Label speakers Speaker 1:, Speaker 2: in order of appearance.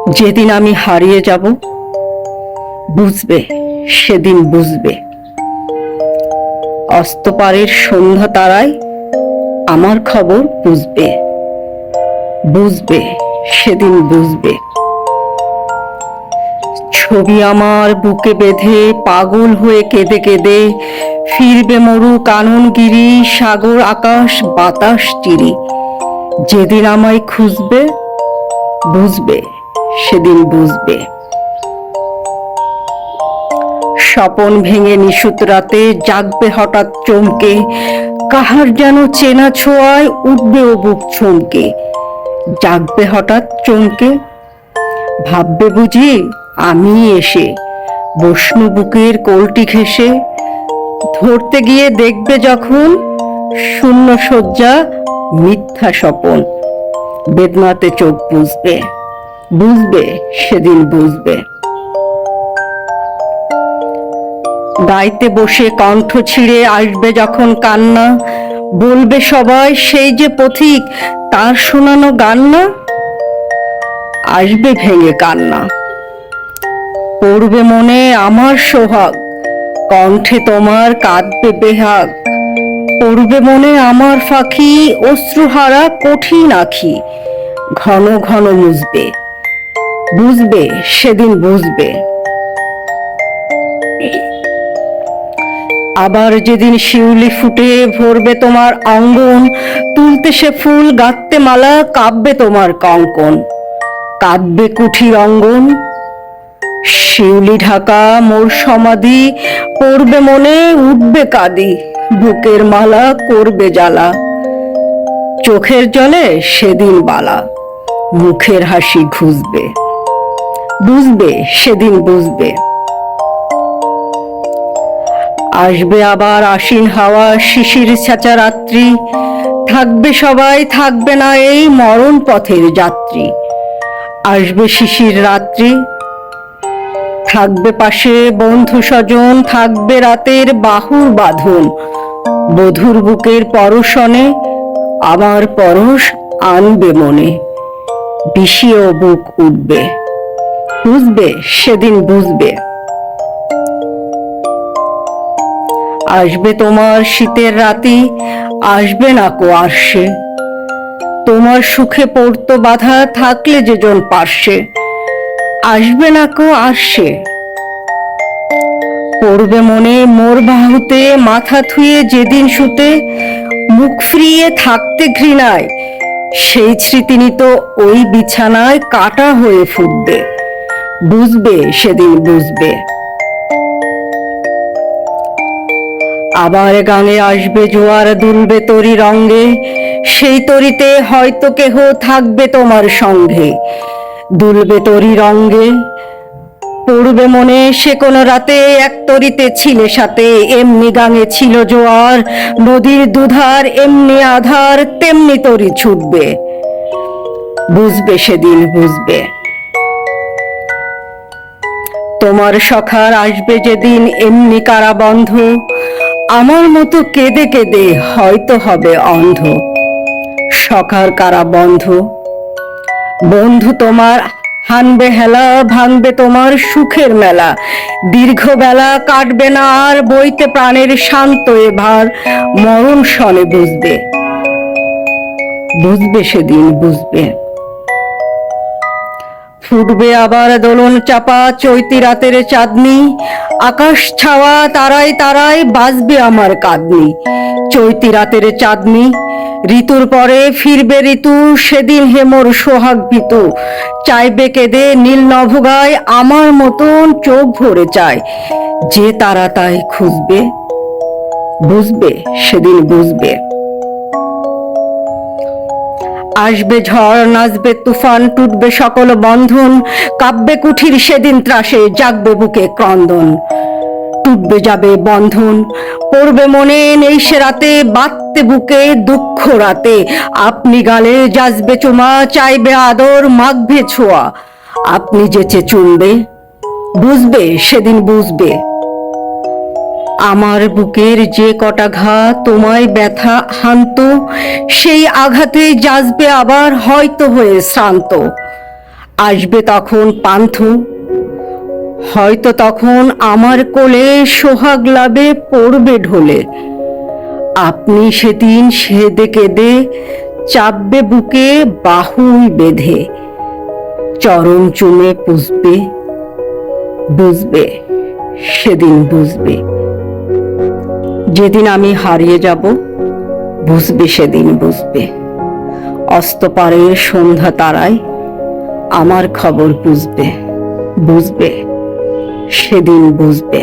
Speaker 1: যেদিন আমি হারিয়ে যাব বুঝবে, সেদিন বুঝবে। অস্তপারের সন্ধ্যা তারায় আমার খবর বুঝবে, বুঝবে, সেদিন বুঝবে। ছবি আমার বুকে বেঁধে পাগল হয়ে কেঁদে কেঁদে ফিরবে মরু কাননগিরি, সাগর আকাশ বাতাস চিরি। যেদিন আমায় খুঁজবে বুঝবে, সেদিন বুঝবে। স্বপন ভেঙে নিশুত রাতে জাগবে হঠাৎ চমকে, কাহার যেন চেনা ছোঁয়ায় উঠবে ও বুক চমকে। জাগবে হঠাৎ চমকে, ভাববে বুঝি আমি এসে বসনু বুকের কোলটি ঘেঁষে। ধরতে গিয়ে দেখবে যখন শূন্য শয্যা মিথ্যা স্বপন। বেদনাতে চোখ বুঝবে, বুঝবে, সেদিন বুঝবে। গাইতে বসে কণ্ঠ ছিঁড়ে আসবে যখন কান্না, বলবে সবাই সেই যে পথিক, তার শোনানো গান না। আসবে ভেঙে কান্না, পড়বে মনে আমার সোহাগ, কণ্ঠে তোমার কাঁদবে বেহাগ। পড়বে মনে আমার ফাঁকি, অশ্রুহারা কঠিন আখি। ঘন ঘন মুছবে, বুঝবে, সেদিন বুঝবে। আবার যেদিন শিউলি ফুটে ভরবে তোমার অঙ্গন, তুলতে সে ফুল গাঁথতে মালা, কাঁপবে তোমার কঙ্কন। কাঁদবে কুঠির অঙ্গন, শিউলি ঢাকা মোর সমাধি। পড়বে মনে উঠবে কাঁদি, বুকের মালা করবে জ্বালা। চোখের জলে সেদিন বালা, মুখের হাসি ঘুষবে, বুঝবে, সেদিন বুঝবে। আসবে আবার আশ্বিন হাওয়া, শিশির ছেঁচা রাত্রি। থাকবে সবাই, থাকবে না এই মরণ পথের যাত্রী। আসবে শিশির রাত্রি, থাকবে পাশে বন্ধু স্বজন, থাকবে রাতের বাহুর বাঁধন। বধুর বুকের পরশনে আমার পরশ আনবে মনে। বিষিয়ে বুক উঠবে, বুঝবে, সেদিন বুঝবে। আসবে তোমার শীতের রাতি, আসবে না কো আসে। তোমার সুখে পড়তো বাধা, থাকলে যেজন পার্শ্বে। আসবে না কো আসে, পড়বে মনে মোর বাহুতে মাথা থুয়ে যেদিন শুতে। মুখ ফিরিয়ে থাকতে ঘৃণায়, সেই স্মৃতিনিত ওই বিছানায় কাটা হয়ে ফুটবে, বুঝবে, সেদিন বুঝবে। আবার গানে আসবে জোয়ার, দুলবে তরি রঙ্গে। সেই তরিতে হয়তো কেহ থাকবে তোমার সঙ্গে, দুলবে তরি রঙ্গে। পড়বে মনে সে কোনো রাতে এক তরিতে ছিলে সাথে, এমনি গাঙে ছিল জোয়ার, নদীর দুধার এমনি আধার, তেমনি তরি ছুটবে, বুঝবে, সেদিন বুঝবে। তোমার সখার আসবে যেদিন এমনি কারাবন্ধ, আমার মতো কেঁদে কেঁদে হয়তো হবে অন্ধ। সখার কারাবন্ধ, বন্ধু তোমার হানবে হেলা, ভাঙবে তোমার সুখের মেলা। দীর্ঘ বেলা কাটবে না আর, বইতে প্রাণের শান্ত এ ভার। মরণ শনে বুঝবে, বুঝবে, সেদিন বুঝবে। ফুটবে আবার দোলন চাপা চৈতি রাতের চাঁদনি, আকাশ ছাওয়া তারায় তারায় বাজবে আমার কাঁদনি। চৈতি রাতের চাঁদনি, ঋতুর পরে ফিরবে ঋতু, সেদিন হেমর সোহাগ ভীতু। চাইবে কেঁদে নীল নভগায় আমার মতন চোখ ভরে চায়। যে তারা তাই খুঁজবে, বুঝবে, সেদিন বুঝবে। আসবে ঝড়, নাচবে তুফান, টুটবে সকল বন্ধন। কাঁপবে কুঠির সেদিন ত্রাসে, জাগবে বুকে ক্রন্দন। টুটবে যাবে বন্ধন, পড়বে মনে নেই সে রাতে, বাঁধতে বুকে দুঃখ রাতে। আপনি গালে যাজবে চুমা, চাইবে আদর মাখবে ছোঁয়া। আপনি যেচে চুমবে, বুঝবে, সেদিন বুঝবে। আমার বুকের যে কটা ঘা তোমায় ব্যথা হানত, সেই আঘাতে যাজবে আবার হয়তো হয়ে শ্রান্ত। আসবে তখন পান্থ, হয়তো তখন আমার কোলে সোহাগ লাভে পড়বে ঢলে। আপনি সেদিন সেদে কেঁদে চাপবে বুকে বাহুই বেঁধে, চরণ চুমে পুষবে, বুঝবে সেদিন বুঝবে। যেদিন আমি হারিয়ে যাব, বুঝবে সেদিন বুঝবে। অস্তপারের সন্ধ্যা তারায় আমার খবর বুঝবে, বুঝবে সেদিন বুঝবে।